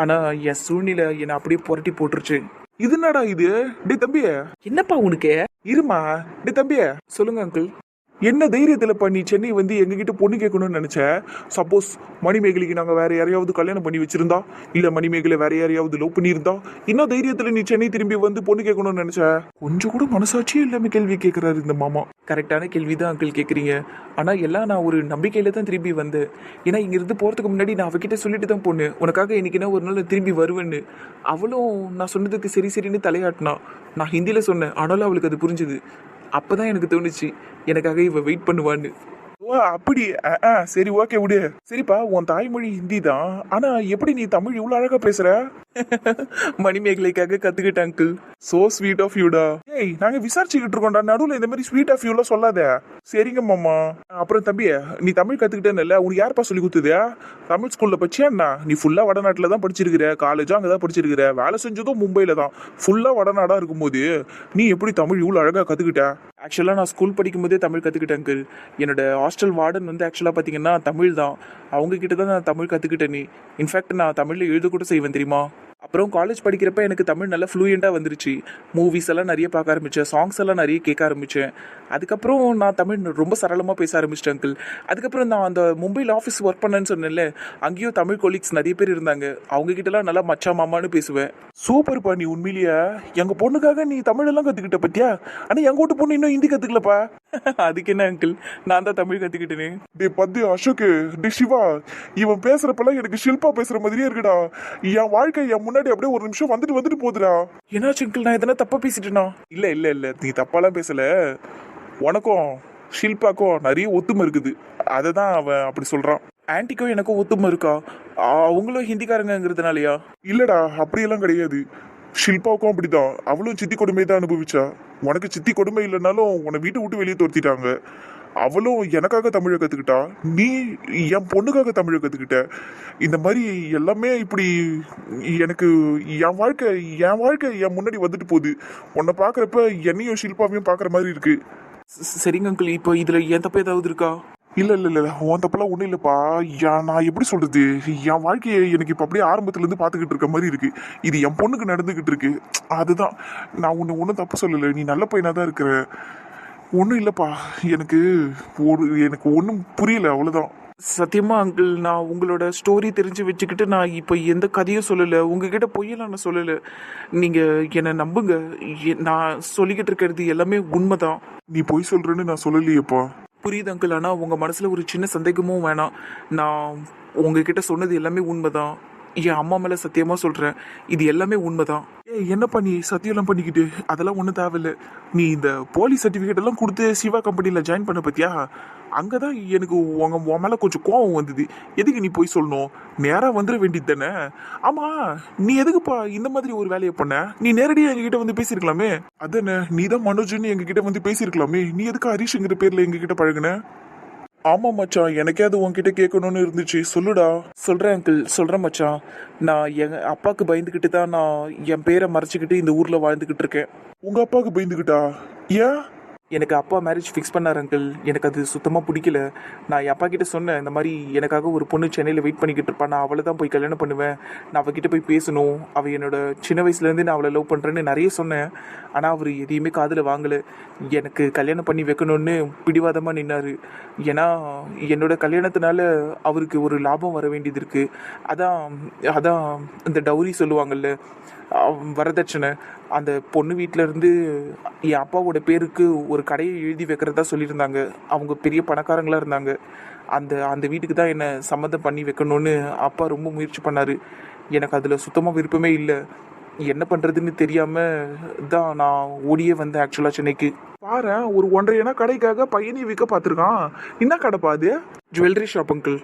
ஆனால் என் சூழ்நிலை என்னை அப்படியே புரட்டி போட்டுருச்சு. இது என்னடா இது? டே தம்பியே, என்னப்பா உனக்கு? இருமா. டே தம்பியே, சொல்லுங்க அங்கிள். என்ன தைரியத்துல பண்ணி சென்னை வந்து எங்ககிட்ட பொண்ணு கேட்கணும்னு நினைச்ச? சப்போஸ் மணிமேகலைக்கு நாங்க வேற யாரையாவது கல்யாணம் பண்ணி வச்சிருந்தா, இல்ல மணிமேகலை வேற யாரையாவது லவ் பண்ணியிருந்தா, இன்னும் தைரியத்துல நீ சென்னை திரும்பி வந்து பொண்ணு கேட்கணும்னு நினைச்ச? கொஞ்சம் கூட மனசாட்சியே இல்லாம கேள்வி கேட்கிறாரு இந்த மாமா. கரெக்டான கேள்வி தான் அங்கிள் கேட்குறீங்க. ஆனால் எல்லாம் நான் ஒரு நம்பிக்கையில் தான் திரும்பி வந்தேன். ஏன்னா இங்கேருந்து போகிறதுக்கு முன்னாடி நான் அவகிட்ட சொல்லிட்டு தான் போனேன், உனக்காக இன்னைக்குன்னா ஒரு நாள் நான் திரும்பி வருவேன்னு. அவளும் நான் சொன்னதுக்கு சரின்னு தலையாட்டினா. நான் ஹிந்தியில் சொன்னேன், ஆனாலும் அவளுக்கு அது புரிஞ்சுது. அப்போ தான் எனக்கு தோணுச்சு எனக்காக இவ வெயிட் பண்ணுவான்னு. ஓ அப்படி? சரி, ஓகே, விடு. சரிப்பா, உன் தாய்மொழி ஹிந்தி தான், ஆனா எப்படி நீ தமிழ் இவ்வளவு அழகா பேசுற? மணிமேகலைக்காக கற்றுக்கிட்டேன் அங்கிள். சோ ஸ்வீட் ஆஃப் யூடா. ஏய், நாங்க விசாரிச்சுக்கிட்டு இருக்கோம்டா, நடுவில் இந்த மாதிரி ஸ்வீட் ஆஃப் யூலாம் சொல்லாத. சரிங்க மாமா. அப்புறம் தம்பியே, நீ தமிழ் கத்துக்கிட்டேன்னு உனக்கு யாருப்பா சொல்லி கொடுத்ததா? தமிழ் ஸ்கூல்ல படிச்சியா? நீ ஃபுல்லா வடநாட்டில் தான் படிச்சிருக்கிற, காலேஜும் அங்கே தான் படிச்சிருக்கிற, வேலை செஞ்சதும் மும்பையில தான், ஃபுல்லா வடநாடா இருக்கும்போது நீ எப்படி தமிழ் இவ்வளோ அழகா கத்துக்கிட்ட? ஆக்சுவலாக நான் ஸ்கூல் படிக்கும்போதே தமிழ் கற்றுக்கிட்டேன் அங்கிள். என்னோட ஹாஸ்டல் வார்டன் வந்து ஆக்சுவலாக பார்த்தீங்கன்னா தமிழ் தான். அவங்க கிட்ட தான் நான் தமிழ் கற்றுக்கிட்டேன். இன்ஃபேக்ட் நான் தமிழில் எழுத கூட செய்வேன் தெரியுமா? அப்புறம் காலேஜ் படிக்கிறப்ப எனக்கு தமிழ் நல்லா ஃப்ளூயண்ட்டாக வந்துருச்சு. மூவிஸ் எல்லாம் நிறைய பார்க்க ஆரம்பித்தேன், சாங்ஸ் எல்லாம் நிறைய கேட்க ஆரம்பித்தேன். அதுக்கப்புறம் நான் தமிழ் ரொம்ப சரளமாக பேச ஆரம்பிச்சிட்டேன் அங்கிள். அதுக்கப்புறம் நான் அந்த மும்பையில் ஆஃபீஸ் ஒர்க் பண்ணேன்னு சொன்னேன்ல, அங்கேயும் தமிழ் கொலீக்ஸ் நிறைய பேர் இருந்தாங்க. அவங்ககிட்டலாம் நல்லா மச்சா மாமான்னு பேசுவேன். சூப்பர்ப்பா, நீ உண்மையிலேயே எங்கள் பொண்ணுக்காக நீ தமிழெல்லாம் கற்றுக்கிட்ட பத்தியா? ஆனால் எங்கள் வீட்டு பொண்ணு இன்னும் ஹிந்தி கற்றுக்கலப்பா. அதுக்கு என்ன அங்கிள், நான் தான் தமிழ் கற்றுக்கிட்டேனே. டே பத்து அசோக், டே சிவா, இவன் பேசுறப்பெல்லாம் எனக்கு ஷில்பா பேசுற மாதிரியே இருக்குடா. என் வாழ்க்கை என் முன்னாடி அப்படியே ஒரு நிமிஷம் வந்துட்டு போகுதுடா. என்னாச்சு அங்கிள், நான் எதனா தப்பா பேசிட்டேனா? இல்லை இல்லை இல்லை, நீ தப்பாலாம் பேசல. உனக்கும் ஷில்பாக்கும் நிறைய ஒத்துமை இருக்குது, அதை தான் அவன் அப்படி சொல்றான். ஆன்ட்டிக்கும் எனக்கும் ஒத்துமை இருக்கா? அவங்களும் ஹிந்திக்காரங்கிறதுனாலயா? இல்லடா, அப்படியெல்லாம் கிடையாது. ஷில்பாவுக்கும் அப்படிதான். அவளும் சித்தி கொடுமை தான் அனுபவிச்சா. உனக்கு சித்தி கொடுமை இல்லைனாலும் உன்னை வீட்டை விட்டு வெளியே துரத்திட்டாங்க. அவளும் எனக்காக தமிழை கற்றுக்கிட்டா, நீ என் பொண்ணுக்காக தமிழை கற்றுக்கிட்ட. இந்த மாதிரி எல்லாமே இப்படி எனக்கு என் வாழ்க்கை என் முன்னாடி வந்துட்டு போகுது. உன்னை பார்க்குறப்ப என்னையும் ஷில்பாவையும் பார்க்குற மாதிரி இருக்கு. சரிங்க அங்கிள், இப்போ இதில் என் தப்பு ஏதாவது இருக்கா? இல்ல உன் தப்பெல்லாம் ஒன்றும் இல்லைப்பா. நான் எப்படி சொல்றது, என் வாழ்க்கையை எனக்கு இப்போ அப்படியே ஆரம்பத்துலேருந்து பார்த்துக்கிட்டு இருக்க மாதிரி இருக்கு. இது என் பொண்ணுக்கு நடந்துக்கிட்டு இருக்கு. அதுதான் நான் உன்னை ஒன்றும் தப்பு சொல்லலை, நீ நல்ல பையனாக தான் இருக்கிற. ஒன்றும் இல்லைப்பா, எனக்கு ஒன்றும் புரியல, அவ்வளோதான். சத்தியமா அங்கிள், நான் உங்களோட ஸ்டோரி தெரிஞ்சு வச்சுக்கிட்டு நான் இப்போ எந்த கதையும் சொல்லலை, உங்ககிட்ட பொய்யெல்லாம் நான் சொல்லலை. நீங்கள் என்னை நம்புங்க, நான் சொல்லிக்கிட்டு இருக்கிறது எல்லாமே உண்மைதான். நீ பொய் சொல்றேன்னு நான் சொல்லலையேப்பா. புரியுது அங்கிள், ஆனால் உங்கள் மனசில் ஒரு சின்ன சந்தேகமும் வேணாம். நான் உங்ககிட்ட சொன்னது எல்லாமே உண்மைதான். என் அம்மா மேலே சத்தியமாக சொல்கிறேன், இது எல்லாமே உண்மைதான். என்னப்பா நீ சத்தியம்லாம் பண்ணிக்கிட்டு? அதெல்லாம் ஒன்றும் தேவையில்லை. நீ இந்த போலீஸ் சர்டிஃபிகேட் எல்லாம் கொடுத்து சிவா கம்பெனியில் ஜாயின் பண்ண பத்தியா? அங்கே தான் எனக்கு உன் மேலே கொஞ்சம் கோவம் வந்தது. எதுக்கு நீ போய் சொல்லணும்? நேராக வந்துட வேண்டியது தானே? ஆமாம், நீ எதுக்குப்பா இந்த மாதிரி ஒரு வேலையை பண்ண? நீ நேரடியாக எங்ககிட்ட வந்து பேசியிருக்கலாமே. அதானே, நீ தான் மனோஜ்னு எங்ககிட்ட வந்து பேசியிருக்கலாமே. நீ எதுக்கு ஹரிஷ்ங்கிற பேரில் எங்ககிட்ட பழகுன? ஆமாம் மச்சான், எனக்கே அது உன்கிட்ட கேட்கணும்னு இருந்துச்சு. சொல்லுடா. சொல்கிறேன் அங்கிள், சொல்கிறேன் மச்சான். நான் எங்கள் அப்பாவுக்கு பயந்துக்கிட்டு தான் நான் என் பேரை மறைச்சிக்கிட்டு இந்த ஊரில் வாழ்ந்துக்கிட்டு இருக்கேன். உங்கள் அப்பாவுக்கு பயந்துக்கிட்டா? ஏன்? எனக்கு அப்பா மேரேஜ் ஃபிக்ஸ் பண்ணார் அங்கிள். எனக்கு அது சுத்தமாக பிடிக்கல. நான் என் அப்பா கிட்ட சொன்னேன், இந்த மாதிரி எனக்காக ஒரு பொண்ணு சென்னையில் வெயிட் பண்ணிக்கிட்டு இருப்பான், நான் அவளை தான் போய் கல்யாணம் பண்ணுவேன், நான் அவகிட்ட போய் பேசணும், அவள் என்னோட சின்ன வயசுலேருந்து நான் அவளை லவ் பண்ணுறேன்னு நிறைய சொன்னேன். ஆனால் அவர் எதையுமே காதில் வாங்கலை. எனக்கு கல்யாணம் பண்ணி வைக்கணும்னு பிடிவாதமாக நின்னார். ஏன்னா என்னோட கல்யாணத்தினால அவருக்கு ஒரு லாபம் வர வேண்டியது இருக்குது. அதான் இந்த டௌரி சொல்லுவாங்கள்ல, வரதட்சணை, அந்த பொண்ணு வீட்டிலேருந்து என் அப்பாவோட பேருக்கு ஒரு கடையை எழுதி வைக்கிறதா சொல்லியிருந்தாங்க. அவங்க பெரிய பணக்காரங்களாக இருந்தாங்க. அந்த வீட்டுக்கு தான் என்னை சம்மந்தம் பண்ணி வைக்கணும்னு அப்பா ரொம்ப முயற்சி பண்ணார். எனக்கு அதில் சுத்தமாக விருப்பமே இல்லை. என்ன பண்ணுறதுன்னு தெரியாமல் தான் நான் ஓடியே வந்தேன் ஆக்சுவலாக சென்னைக்கு. பாரு, ஒரு 1.5 கடைக்காக பையனையும் விற்க பார்த்துருக்கான். என்ன கடைப்பா அது? Jewellery shop uncle.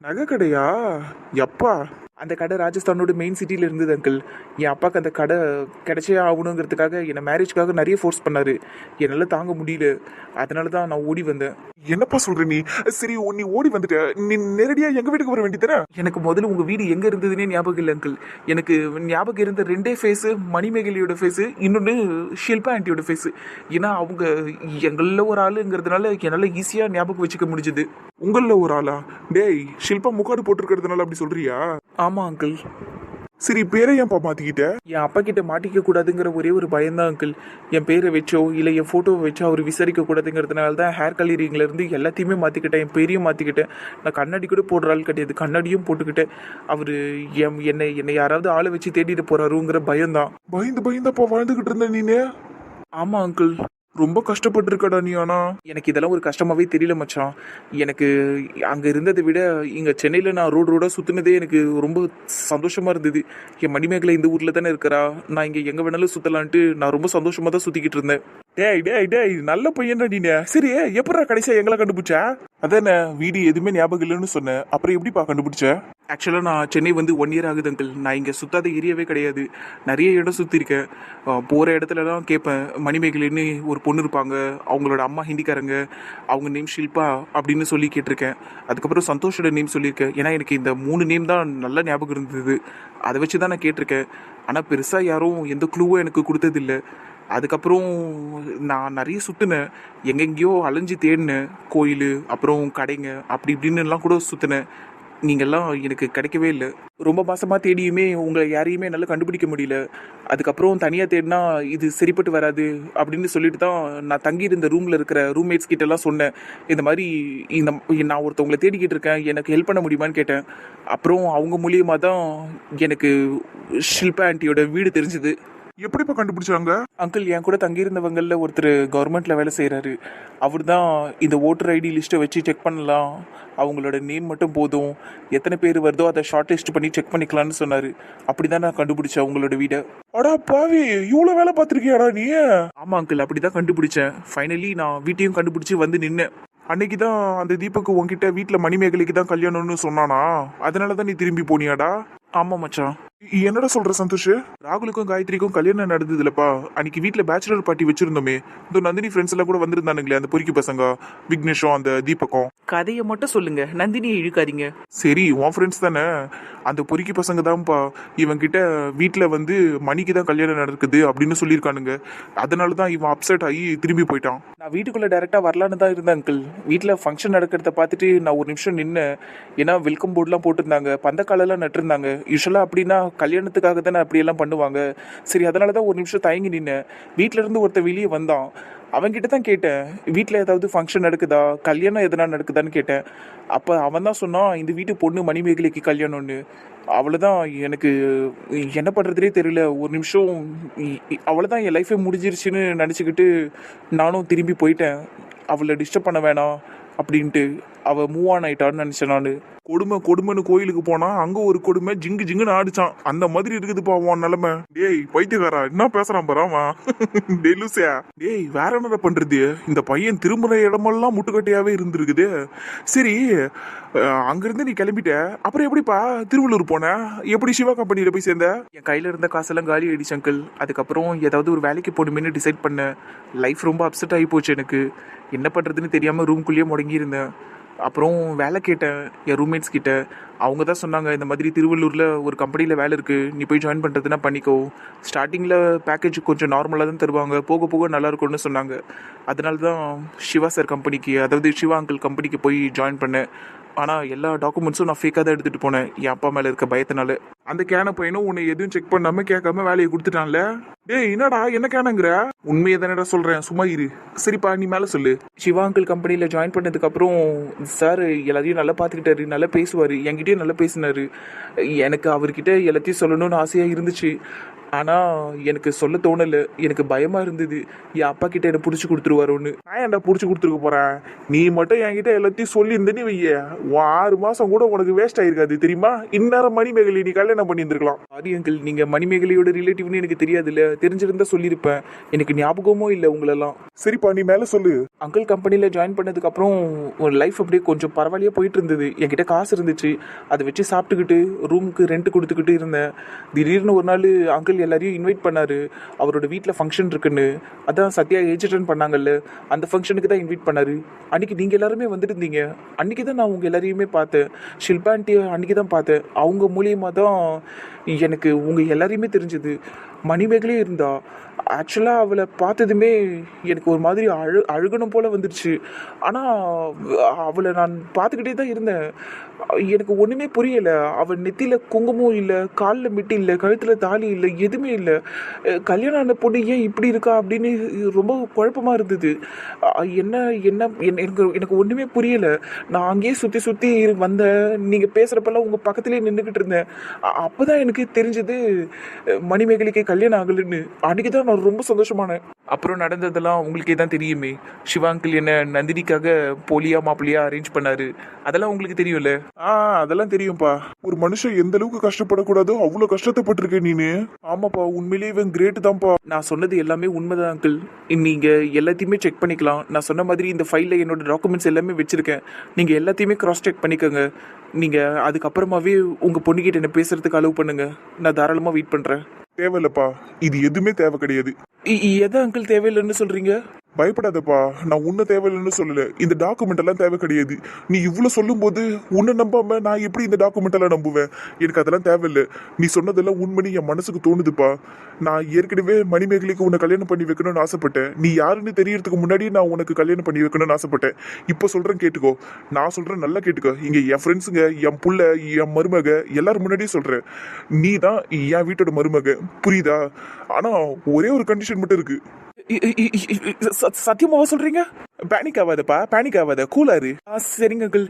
நகை கடையா? எப்பா? அந்த கடை ராஜஸ்தானோட மெயின் சிட்டியில் இருந்தது அங்கிள். என் அப்பாவுக்கு அந்த கடை கிடைச்சே ஆகணுங்கிறதுக்காக என்னை மேரேஜ்க்காக நிறைய ஃபோர்ஸ் பண்ணார். என்னால் தாங்க முடியல, அதனால தான் நான் ஓடி வந்தேன். என்னப்பா சொல்ற நீ? சரி, நீ ஓடி வந்துட்ட, நீ நேரடியாக எங்கள் வீட்டுக்கு வர வேண்டியதானே? எனக்கு முதல்ல உங்கள் வீடு எங்கே இருந்ததுன்னே ஞாபகம் இல்லை அங்கிள். எனக்கு ஞாபகம் இருந்த 2 ஃபேஸு, மணிமேகலையோட ஃபேஸு, இன்னொன்று ஷில்பா ஆண்டியோட ஃபேஸு. ஏன்னா அவங்க எங்களில் ஒரு ஆளுங்கிறதுனால என்னால் ஈஸியாக ஞாபகம் வச்சுக்க முடிஞ்சுது. உங்களில் ஒரு ஆளா? டேய், ஷில்பா முக்காடு போட்டிருக்கிறதுனால அப்படி சொல்றியா? ஆமாம் அங்கிள். சரி, பேரை ஏன்ப்பா மாற்றிக்கிட்ட? என் அப்பா கிட்ட மாட்டிக்க கூடாதுங்கிற ஒரே ஒரு பயம்தான் அங்கிள். என் பேரை வச்சோ இல்லை என் ஃபோட்டோவை வச்சோ அவர் விசாரிக்க கூடாதுங்கிறதுனால தான் ஹேர் கலரிங்லேருந்து எல்லாத்தையுமே மாற்றிக்கிட்டேன். என் பேரையும் மாற்றிக்கிட்டேன். நான் கண்ணாடி கூட போடுற ஆள் கிடையாது, கண்ணாடியும் போட்டுக்கிட்டேன். அவர் என்னை யாராவது ஆளை வச்சு தேடிட்டு போகிறாருங்கிற பயம்தான். பயந்தப்பா வாழ்ந்துக்கிட்டு இருந்த நீனே? ஆமாம் அங்கிள். ரொம்ப கஷ்டப்பட்டிருக்கடா நீ. ஆனா எனக்கு இதெல்லாம் ஒரு கஷ்டமாகவே தெரியல மச்சான். எனக்கு அங்கே இருந்ததை விட இங்கே சென்னையில் நான் ரோடாக சுற்றினதே எனக்கு ரொம்ப சந்தோஷமாக இருந்தது. என் மணிமேகலை இந்த ஊரில் தானே இருக்கிறா, நான் இங்கே எங்கே வேணாலும் சுற்றலான்ட்டு நான் ரொம்ப சந்தோஷமாக தான் சுற்றிக்கிட்டு இருந்தேன். டேய் நல்ல பையன்டா நீனே. சரி, எப்படா கடைசியா எங்களை கண்டுபிடிச்சா? அதானே, வீடு எதுவுமே ஞாபகம் இல்லைன்னு சொன்னேன், அப்புறம் எப்படிப்பா கண்டுபிடிச்ச? ஆக்சுவலாக நான் சென்னை வந்து 1 இயர் ஆகுது அங்கிள். நான் இங்கே சுற்றாத ஏரியாவே கிடையாது, நிறைய இடம் சுற்றிருக்கேன். போகிற இடத்துலலாம் கேட்பேன், மணிமேகலைன்னு ஒரு பொண்ணு இருப்பாங்க, அவங்களோட அம்மா ஹிந்திக்காரங்க, அவங்க நேம் ஷில்பா அப்படின்னு சொல்லி கேட்டிருக்கேன். அதுக்கப்புறம் சந்தோஷோட நேம் சொல்லியிருக்கேன். ஏன்னா எனக்கு இந்த 3 நேம் தான் நல்ல ஞாபகம் இருந்தது, அதை வச்சு தான் நான் கேட்டிருக்கேன். ஆனால் பெருசாக யாரும் எந்த க்ளூவும் எனக்கு கொடுத்ததில்லை. அதுக்கப்புறம் நான் நிறைய சுற்றினேன், எங்கெங்கேயோ அலைஞ்சு தேடினேன், கோயில், அப்புறம் கடைங்க, அப்படி இப்படின்னுலாம் கூட சுற்றினேன். நீங்கள்லாம் எனக்கு கிடைக்கவே இல்லை. ரொம்ப மாசமாக தேடியுமே உங்களை யாரையுமே என்னால் கண்டுபிடிக்க முடியல. அதுக்கப்புறம் தனியாக தேடினா இது சரிப்பட்டு வராது அப்படின்னு சொல்லிட்டு தான் நான் தங்கியிருந்த ரூமில் இருக்கிற ரூம்மேட்ஸ் கிட்டலாம் சொன்னேன். இந்த மாதிரி இந்த நான் ஒருத்தவங்களை தேடிக்கிட்டு இருக்கேன், எனக்கு ஹெல்ப் பண்ண முடியுமான்னு கேட்டேன். அப்புறம் அவங்க மூலியமாக தான் எனக்கு ஷில்பா ஆண்டியோட வீடு தெரிஞ்சுது. எப்படிப்பா கண்டுபிடிச்சாங்க? அங்கிள், என் கூட தங்கியிருந்தவங்களில் ஒருத்தர் கவர்மெண்ட்டில் வேலை செய்கிறாரு. அவர் தான் இந்த ஓட்டர் ஐடி லிஸ்ட்டை வச்சு செக் பண்ணலாம், அவங்களோட நேம் மட்டும் போதும், எத்தனை பேர் வருதோ அதை ஷார்ட் லிஸ்ட் பண்ணி செக் பண்ணிக்கலாம்னு சொன்னார். அப்படி தான் நான் கண்டுபிடிச்சேன் அவங்களோட வீடை. அடா பாவி, இவ்வளவு வேலை பார்த்திருக்கியாடா நீ? ஆமாம் அங்கிள், அப்படி தான் கண்டுபிடிச்சேன். ஃபைனலி நான் வீட்டையும் கண்டுபிடிச்சி வந்து நின்னேன். அன்னைக்கு தான் அந்த தீபக்கு உன்கிட்ட வீட்டுல மணிமேகலைக்கு தான் கல்யாணம்னு சொன்னானா? அதனால தான் நீ திரும்பி போனியாடா? ஆமாம் மச்சான். என்னடா சொல்ற சந்தோஷ்? ராகுலுக்கும் காயத்ரிக்கும் கல்யாணம் நடந்ததுலப்பா. அன்னைக்கு வீட்டில் பேச்சுலர் பார்ட்டி வச்சிருந்தோமே, இந்த நந்தினி ஃப்ரெண்ட்ஸ் எல்லாம் கூட வந்திருந்தானுங்களே, அந்த பொறுக்கி பசங்க, விக்னேஷும் அந்த தீபக்கும். கதையை மட்டும் சொல்லுங்க, நந்தினியை இழுக்காதீங்க. சரி, உன் ஃப்ரெண்ட்ஸ் தானே? அந்த பொறுக்கி பசங்க தான்ப்பா இவன் கிட்ட வீட்டில் வந்து மணிக்கு தான் கல்யாணம் நடக்குது அப்படின்னு சொல்லியிருக்கானுங்க. அதனால தான் இவன் அப்செட் ஆகி திரும்பி போயிட்டான். நான் வீட்டுக்குள்ளே டேரெக்டாக வரலான்னு தான் இருந்தேன் அங்கிள். வீட்டில் ஃபங்க்ஷன் நடக்கிறத பார்த்துட்டு நான் ஒரு நிமிஷம் நின்னேன். ஏன்னா வெல்கம் போர்டுலாம் போட்டிருந்தாங்க, பந்தக்காலெல்லாம் நட்டிருந்தாங்க. யூஸ்வலாக அப்படின்னா கல்யாணத்துக்காக தானே அப்படியெல்லாம் பண்ணுவாங்க. சரி, அதனால தான் ஒரு நிமிஷம் தயங்கி நின்னேன். வீட்டிலேருந்து ஒருத்தர் வெளியே வந்தான். அவன்கிட்ட தான் கேட்டேன், வீட்டில் ஏதாவது ஃபங்க்ஷன் நடக்குதா, கல்யாணம் எதனா நடக்குதான்னு கேட்டேன். அப்போ அவன் தான் சொன்னான், இந்த வீட்டு பொண்ணு மணிமேகலைக்கு கல்யாணம்னு. அவ்வளோதான், எனக்கு என்ன பண்ணுறதுனே தெரியல. ஒரு நிமிஷம் அவ்வளோதான், என் லைஃபே முடிஞ்சிருச்சுன்னு நினச்சிக்கிட்டு நானும் திரும்பி போயிட்டேன். அவளை டிஸ்டர்ப் பண்ண வேணாம் அப்படின்ட்டு. அவள் மூவ் ஆன் ஆயிட்டான்னு நினச்சேன் நான். கொடுமைன்னு கோயிலுக்கு போனா அங்க ஒரு கொடுமை ஜிங்கு ஜிங்குன்னு ஆடிச்சான். அந்த மாதிரி இருக்குதுப்பா உன் நிலைமை. டேய் பைத்தியக்காரா, என்ன பேசுறான் பாராமா? டேய் லூசியா, டேய் வேற என்னடா பண்றது? இந்த பையன் திரும்புற இடமெல்லாம் முட்டுக்கட்டையாவே இருந்திருக்குது. சரி, அங்கிருந்து நீ கிளம்பிட்ட, அப்புறம் எப்படிப்பா திருவள்ளூர் போன? எப்படி சிவா கம்பெனியில போய் சேர்ந்த? என் கையில் இருந்த காசெல்லாம் காலி ஆயிடுச்சு அங்கிள். அதுக்கப்புறம் ஏதாவது ஒரு வேலைக்கு போகணுமேனு டிசைட் பண்ணேன். லைஃப் ரொம்ப அப்செட் ஆகி போச்சு எனக்கு. என்ன பண்ணுறதுன்னு தெரியாமல் ரூம்குள்ளேயே முடங்கியிருந்தேன். அப்புறம் வேலை கேட்டேன் என் ரூம்மேட்ஸ் கிட்ட. அவங்க தான் சொன்னாங்க, இந்த மாதிரி திருவள்ளூரில் ஒரு கம்பெனியில் வேலை இருக்குது, நீ போய் ஜாயின் பண்ணுறதுனா பண்ணிக்கோ. ஸ்டார்டிங்கில் பேக்கேஜ் கொஞ்சம் நார்மலாக தான் தருவாங்க, போக போக நல்லா இருக்கும்னு சொன்னாங்க. அதனால தான் சிவா சார் கம்பெனிக்கு, அதாவது சிவா அங்கிள் கம்பெனிக்கு போய் ஜாயின் பண்ணேன். ஆனால் எல்லா டாக்குமெண்ட்ஸும் நான் ஃபேக்காக தான் எடுத்துகிட்டு போனேன், என் அப்பா மேலே இருக்க பயத்தினால. அந்த கேன பையனும் உன்னை எதுவும் செக் பண்ணாம கேட்காம வேலையை கொடுத்துட்டான்ல? டேய் என்னடா என்ன கேனங்கிற? உண்மையை தானேடா சொல்றேன், சும்மா இரு. சரிப்பா, நீ மேல சொல்லு. சிவா அங்கிள் கம்பெனியில் ஜாயின் பண்ணதுக்கப்புறம் சார் எல்லாத்தையும் நல்லா பார்த்துக்கிட்டாரு, நல்லா பேசுவார், என்கிட்டயும் நல்லா பேசினார். எனக்கு அவர்கிட்ட எல்லாத்தையும் சொல்லணும்னு ஆசையாக இருந்துச்சு. ஆனால் எனக்கு சொல்ல தோணலை, எனக்கு பயமாக இருந்தது, என் அப்பா கிட்ட என்னை பிடிச்சி கொடுத்துருவாரோன்னு. நான் ஏன்டா புடிச்சு கொடுத்துருக்க போறேன்? நீ மட்டும் என்கிட்ட எல்லாத்தையும் சொல்லி இருந்தேன்னு வைய, 6 மாசம் கூட உனக்கு வேஸ்ட் ஆயிருக்காது தெரியுமா? இந்நேரம் மணிமேகலை நீ கல்யாணம் பண்ணி இருந்திருக்கலாம். சாரி அங்கிள், நீங்கள் மணிமேகலையோட ரிலேட்டிவ்னு எனக்கு தெரியாதுல்ல, தெரிஞ்சிருந்தா சொல்லியிருப்பேன். எனக்கு ஞாபகமோ இல்லை உங்களெல்லாம். சரிப்பா, நீ மேல சொல்லு. அங்கிள் கம்பெனியில் ஜாயின் பண்ணதுக்கப்புறம் ஒரு லைஃப் அப்படியே கொஞ்சம் பரவாயில்லையே போயிட்டு இருந்தது. என்கிட்ட காசு இருந்துச்சு, அதை வச்சு சாப்பிட்டுக்கிட்டு ரூமுக்கு ரெண்ட் கொடுத்துக்கிட்டு இருந்தேன். திடீர்னு ஒரு நாள் அங்கிள் எல்லாரையும் இன்வைட் பண்ணாரு, அவரோட வீட்டில் ஃபங்க்ஷன் இருக்குன்னு. அதான் சத்யா ஏஜ் அட்டெண்ட் பண்ணாங்கல்ல, அந்த ஃபங்க்ஷனுக்கு தான் இன்வைட் பண்ணாரு. அன்னைக்கு நீங்கள் எல்லாருமே வந்துருந்தீங்க. அன்னைக்கு தான் நான் உங்கள் எல்லாரையுமே பார்த்தேன், ஷில்பா ஆண்டியை அன்னைக்கு தான் பார்த்தேன். அவங்க மூலியமாக தான் எனக்கு உங்கள் எல்லாரையுமே தெரிஞ்சது. மணிமேகலையும் இருந்தா. ஆக்சுவலாக அவளை பார்த்ததுமே எனக்கு ஒரு மாதிரி அழுகணும் போல் வந்துடுச்சு. ஆனால் அவளை நான் பார்த்துக்கிட்டே தான் இருந்தேன். எனக்கு ஒன்றுமே புரியலை. அவள் நெத்தியில் குங்குமம் இல்லை, காலில் மிட்டி இல்லை, கழுத்தில் தாலி இல்லை, எதுவுமே இல்லை. கல்யாணம் ஆன பொண்ணு ஏன் இப்படி இருக்கா அப்படின்னு ரொம்ப குழப்பமாக இருந்தது. என்ன என்ன எனக்கு ஒன்றுமே புரியலை. நான் அங்கேயே சுற்றி சுற்றி வந்தேன், நீங்கள் பேசுகிறப்பெல்லாம் உங்கள் பக்கத்துலேயே நின்றுக்கிட்டு இருந்தேன். அப்போ தான் எனக்கு தெரிஞ்சது மணிமேகலைக்கு கல்யாணம் ஆகலைன்னு. அன்றைக்கி தான் நான் ரொம்ப சந்தோஷமானேன். அப்புறம் நடந்ததெல்லாம் உங்களுக்கே தான் தெரியுமே. சிவா அங்கிள் என்ன நந்தினிக்காக போலியா மாப்பிள்ளையா அரேஞ்ச் பண்ணாரு, அதெல்லாம் உங்களுக்கு தெரியும்ல? அதெல்லாம் தெரியும்பா. ஒரு மனுஷன் எந்த அளவுக்கு கஷ்டப்படக்கூடாதோ அவ்வளவு கஷ்டப்பட்டிருக்க நீனு. ஆமாப்பா, உண்மையிலேயே இவன் கிரேட் தான்ப்பா. நான் சொன்னது எல்லாமே உண்மைதான் அங்கிள். நீங்க எல்லாத்தையுமே செக் பண்ணிக்கலாம். நான் சொன்ன மாதிரி இந்த ஃபைலில் என்னோட டாக்குமெண்ட்ஸ் எல்லாமே வச்சிருக்கேன். நீங்க எல்லாத்தையுமே கிராஸ் செக் பண்ணிக்கோங்க. நீங்க அதுக்கப்புறமாவே உங்க பொண்ணுகிட்ட என்ன பேசுறதுக்கு அலோவ் பண்ணுங்க. நான் தாராளமா வெயிட் பண்றேன். தேவையில்லப்பா, இது எதுவுமே தேவை கிடையாது. எதை அங்கிள் தேவையில்லைன்னு சொல்றீங்க? பயப்படாதப்பா, நான் உன்னை தேவையில்லைன்னு சொல்லல. இந்த டாக்குமெண்ட் எல்லாம் தேவை கிடையாது. நீ இவ்வளவு சொல்லும்போது உன்னை நம்பாம நான் எப்படி இந்த டாக்குமெண்ட் எல்லாம் நம்புவேன்? எனக்கு அதெல்லாம் தேவையில்லை. நீ சொன்னதெல்லாம் உண்மைன்னு என் மனசுக்கு தோணுதுப்பா. நான் ஏற்கனவே மணிமேகலைக்கு உன்னை கல்யாணம் பண்ணி வைக்கணும்னு ஆசைப்பட்டேன். நீ யாருன்னு தெரியறதுக்கு முன்னாடி நான் உனக்கு கல்யாணம் பண்ணி வைக்கணும்னு ஆசைப்பட்டேன். இப்போ சொல்றேன் கேட்டுக்கோ. நான் சொல்றேன் நல்லா கேட்டுக்கோ. இங்க என் ஃப்ரெண்ட்ஸுங்க, என் புள்ள, என் மருமக எல்லாரும் முன்னாடியே சொல்றேன். நீ தான் என் வீட்டோட மருமக, புரியுதா? ஆனா ஒரே ஒரு கண்டிஷன் மட்டும் இருக்கு. சத்தியமாவா சொல்றீங்க? பேனிக் ஆகாதப்பா, பேனிக் ஆகாத, கூலாரு. சரிங்க அங்கிள்,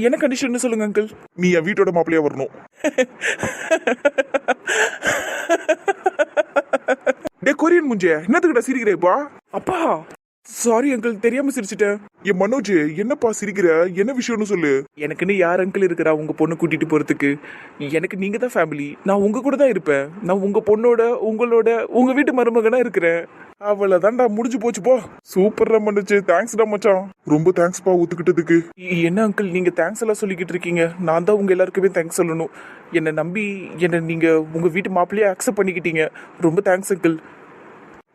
என்ன கண்டிஷன் சொல்லுங்க அங்கிள். நீ என் வீட்டோட மாப்பிள்ளையா வரணும். டே கொரியன் முஞ்சே, என்னத்துக்கிட்ட சிரிக்கிறேப்பா? அப்பா சாரி அங்கிள், தெரியாம சிரிச்சிட்டேன். என் மனோஜ், என்னப்பா சிரிக்கிற? என்ன விஷயம்னு சொல்லு. எனக்குன்னு யார் அங்கிள் இருக்கிறா உங்க பொண்ணு கூட்டிட்டு போறதுக்கு? எனக்கு நீங்க தான் ஃபேமிலி. நான் உங்க கூட தான் இருப்பேன். நான் உங்க பொண்ணோட, உங்களோட, உங்க வீட்டு மருமகனா இருக்கிறேன். அவ்வளவுதான்டா, முடிஞ்சு போச்சு போ. சூப்பர்ரா மனோஜ், தேங்க்ஸ்டா மச்சான். ரொம்ப தேங்க்ஸ்ப்பா ஒத்துக்கிட்டதுக்கு. என்ன அங்கிள் நீங்க தேங்க்ஸ் எல்லாம் சொல்லிக்கிட்டு இருக்கீங்க? நான் தான் உங்க எல்லாருக்குமே தேங்க்ஸ் சொல்லணும். என்னை நம்பி என்னை நீங்க உங்க வீட்டு மாப்பிள்ளையே அக்செப்ட் பண்ணிக்கிட்டீங்க. ரொம்ப தேங்க்ஸ் அங்கிள்.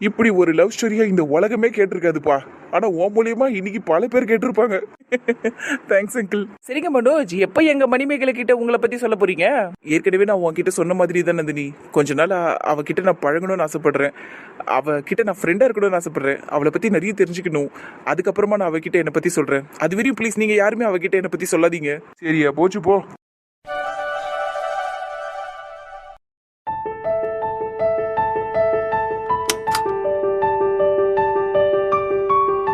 இப்படி ஒரு லவ் ஸ்டோரியா இந்த உலகமே கேட்டிருக்காதுப்பா. ஆனா உன் மூலியமா இன்னைக்கு பல பேர் கேட்டிருப்பாங்க. Thanks uncle. சரிங்க மனோஜ், எப்ப எங்க மணிமேகலை கிட்ட உங்களை பத்தி சொல்ல போறீங்க? ஏற்கனவே நான் உன்கிட்ட சொன்ன மாதிரி தான் நந்தினி. கொஞ்ச நாள் அவகிட்ட நான் பழகணும்னு ஆசைப்படுறேன். அவகிட்ட நான் ஃப்ரெண்டா இருக்கணும்னு ஆசைப்படுறேன். அவளை பத்தி நிறைய தெரிஞ்சுக்கணும். அதுக்கப்புறமா நான் அவகிட்ட என்னை பத்தி சொல்றேன். அது வரையும் ப்ளீஸ் நீங்க யாருமே அவகிட்ட என்னை பத்தி சொல்லாதீங்க. சரியா போச்சு போ.